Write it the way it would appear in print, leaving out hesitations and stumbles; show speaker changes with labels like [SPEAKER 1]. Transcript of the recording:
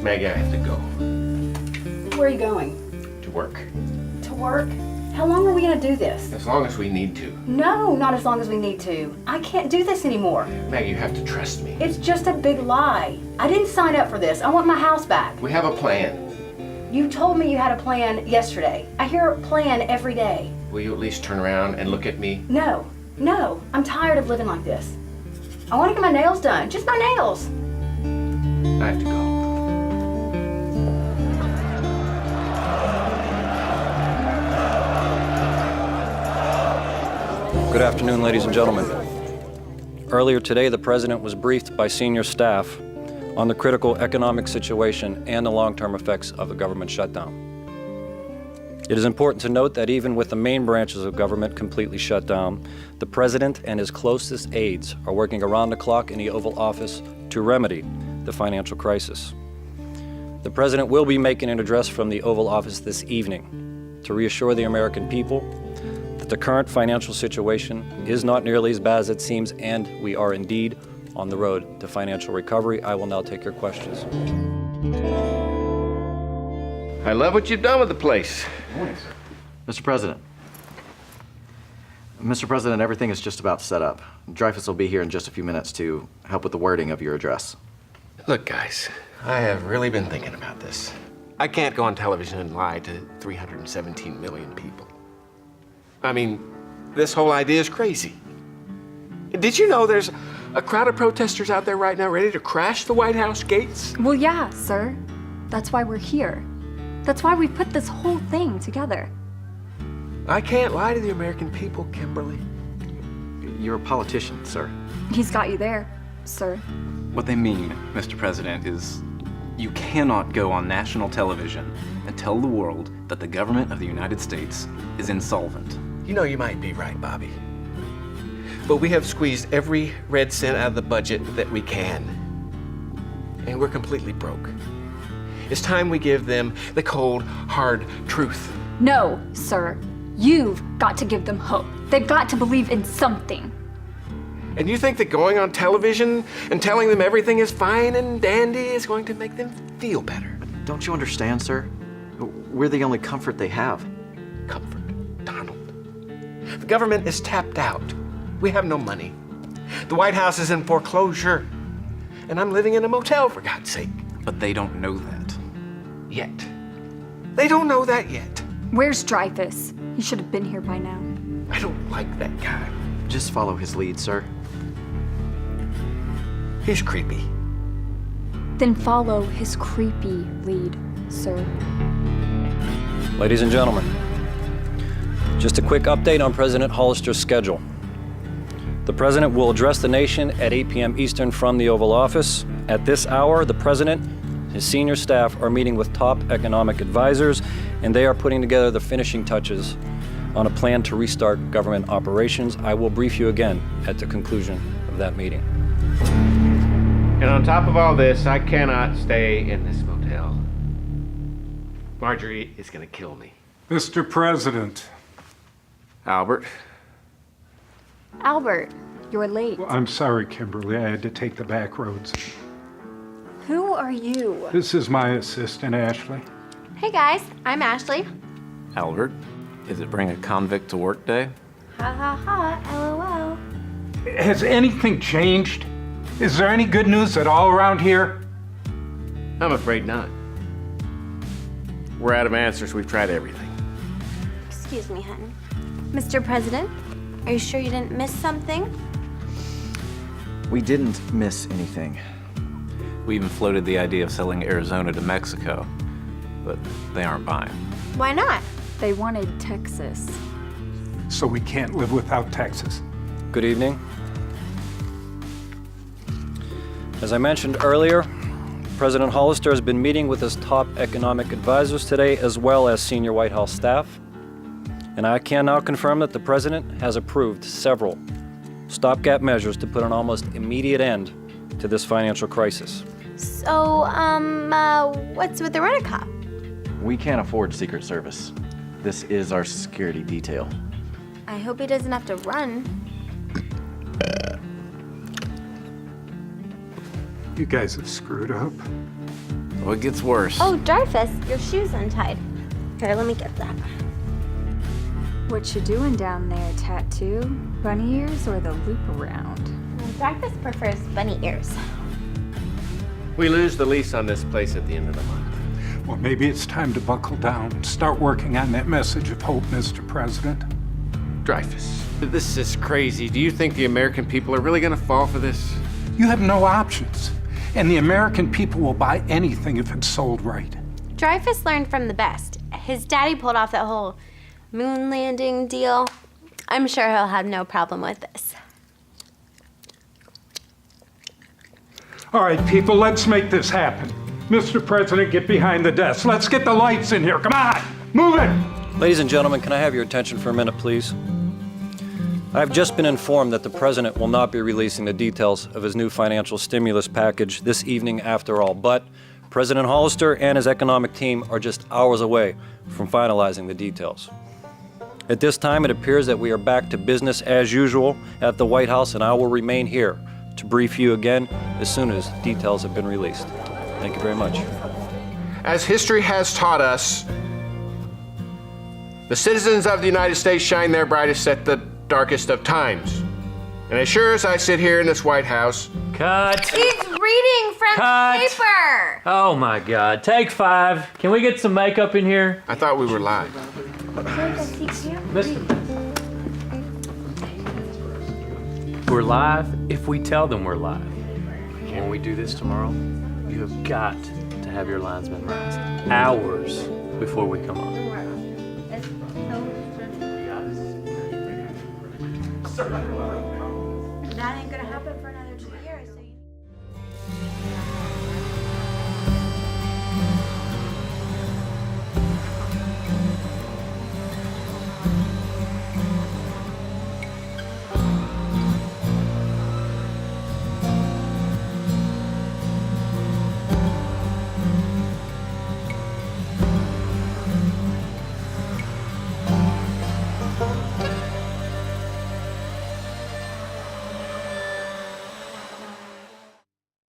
[SPEAKER 1] Maggie, I have to go.
[SPEAKER 2] Where are you going?
[SPEAKER 1] To work.
[SPEAKER 2] To work? How long are we gonna do this?
[SPEAKER 1] As long as we need to.
[SPEAKER 2] No, not as long as we need to. I can't do this anymore.
[SPEAKER 1] Maggie, you have to trust me.
[SPEAKER 2] It's just a big lie. I didn't sign up for this. I want my house back.
[SPEAKER 1] We have a plan.
[SPEAKER 2] You told me you had a plan yesterday. I hear a plan every day.
[SPEAKER 1] Will you at least turn around and look at me?
[SPEAKER 2] No, I'm tired of living like this. I want to get my nails done, just my nails.
[SPEAKER 1] I have to go.
[SPEAKER 3] Good afternoon, ladies and gentlemen. Earlier today, the President was briefed by senior staff on the critical economic situation and the long-term effects of the government shutdown. It is important to note that even with the main branches of government completely shut down, the President and his closest aides are working around the clock in the Oval Office to remedy the financial crisis. The President will be making an address from the Oval Office this evening to reassure the American people that the current financial situation is not nearly as bad as it seems, and we are indeed on the road to financial recovery. I will now take your questions.
[SPEAKER 1] I love what you've done with the place.
[SPEAKER 4] Mr. President. Mr. President, everything is just about set up. Dreyfus will be here in just a few minutes to help with the wording of your address.
[SPEAKER 1] Look, guys, I have really been thinking about this. I can't go on television and lie to 317 million people. I mean, this whole idea is crazy. Did you know there's a crowd of protesters out there right now ready to crash the White House gates?
[SPEAKER 5] Well, yeah, sir. That's why we're here. That's why we put this whole thing together.
[SPEAKER 1] I can't lie to the American people, Kimberly.
[SPEAKER 4] You're a politician, sir.
[SPEAKER 5] He's got you there, sir.
[SPEAKER 6] What they mean, Mr. President, is you cannot go on national television and tell the world that the government of the United States is insolvent.
[SPEAKER 1] You know, you might be right, Bobby. But we have squeezed every red cent out of the budget that we can. And we're completely broke. It's time we give them the cold, hard truth.
[SPEAKER 5] No, sir. You've got to give them hope. They've got to believe in something.
[SPEAKER 1] And you think that going on television and telling them everything is fine and dandy is going to make them feel better?
[SPEAKER 4] Don't you understand, sir? We're the only comfort they have.
[SPEAKER 1] Comfort, Donald. The government is tapped out. We have no money. The White House is in foreclosure. And I'm living in a motel, for God's sake.
[SPEAKER 6] But they don't know that.
[SPEAKER 1] Yet. They don't know that yet.
[SPEAKER 5] Where's Dreyfus? He should have been here by now.
[SPEAKER 1] I don't like that guy.
[SPEAKER 4] Just follow his lead, sir.
[SPEAKER 1] He's creepy.
[SPEAKER 5] Then follow his creepy lead, sir.
[SPEAKER 3] Ladies and gentlemen, just a quick update on President Hollister's schedule. The President will address the nation at 8 p.m. Eastern from the Oval Office. At this hour, the President, his senior staff are meeting with top economic advisors, and they are putting together the finishing touches on a plan to restart government operations. I will brief you again at the conclusion of that meeting.
[SPEAKER 1] And on top of all this, I cannot stay in this motel. Marjorie is gonna kill me.
[SPEAKER 7] Mr. President.
[SPEAKER 1] Albert.
[SPEAKER 5] Albert, you're late.
[SPEAKER 7] I'm sorry, Kimberly. I had to take the back roads.
[SPEAKER 5] Who are you?
[SPEAKER 7] This is my assistant, Ashley.
[SPEAKER 8] Hey guys, I'm Ashley.
[SPEAKER 6] Albert, is it bring a convict to work day?
[SPEAKER 8] Ha ha ha, LOL.
[SPEAKER 7] Has anything changed? Is there any good news at all around here?
[SPEAKER 1] I'm afraid not. We're out of answers. We've tried everything.
[SPEAKER 8] Excuse me, hun. Mr. President, are you sure you didn't miss something?
[SPEAKER 4] We didn't miss anything.
[SPEAKER 6] We even floated the idea of selling Arizona to Mexico, but they aren't buying.
[SPEAKER 8] Why not?
[SPEAKER 5] They wanted Texas.
[SPEAKER 7] So we can't live without Texas.
[SPEAKER 3] Good evening. As I mentioned earlier, President Hollister has been meeting with his top economic advisors today, as well as senior White House staff. And I can now confirm that the President has approved several stopgap measures to put an almost immediate end to this financial crisis.
[SPEAKER 8] So, what's with the rent-a-cop?
[SPEAKER 4] We can't afford Secret Service. This is our security detail.
[SPEAKER 8] I hope he doesn't have to run.
[SPEAKER 7] You guys have screwed up.
[SPEAKER 6] Oh, it gets worse.
[SPEAKER 8] Oh, Dreyfus, your shoe's untied. Here, let me get that.
[SPEAKER 9] What you doing down there, Tattoo? Bunny ears or the loop around?
[SPEAKER 8] Dreyfus prefers bunny ears.
[SPEAKER 1] We lose the lease on this place at the end of the month.
[SPEAKER 7] Well, maybe it's time to buckle down and start working on that message of hope, Mr. President.
[SPEAKER 1] Dreyfus, this is crazy. Do you think the American people are really gonna fall for this?
[SPEAKER 7] You have no options, and the American people will buy anything if it's sold right.
[SPEAKER 8] Dreyfus learned from the best. His daddy pulled off that whole moon landing deal. I'm sure he'll have no problem with this.
[SPEAKER 7] All right, people, let's make this happen. Mr. President, get behind the desk. Let's get the lights in here. Come on, move it!
[SPEAKER 3] Ladies and gentlemen, can I have your attention for a minute, please? I have just been informed that the President will not be releasing the details of his new financial stimulus package this evening after all, but President Hollister and his economic team are just hours away from finalizing the details. At this time, it appears that we are back to business as usual at the White House, and I will remain here to brief you again as soon as details have been released. Thank you very much.
[SPEAKER 1] As history has taught us, the citizens of the United States shine their brightest at the darkest of times. And as sure as I sit here in this White House...
[SPEAKER 10] Cut!
[SPEAKER 8] He's reading from
[SPEAKER 10] Cut.
[SPEAKER 8] the paper!
[SPEAKER 10] Oh my God, take 5. Can we get some makeup in here?
[SPEAKER 1] I thought we were live.
[SPEAKER 10] We're live if we tell them we're live. When we do this tomorrow, you have got to have your lines memorized hours before we come on.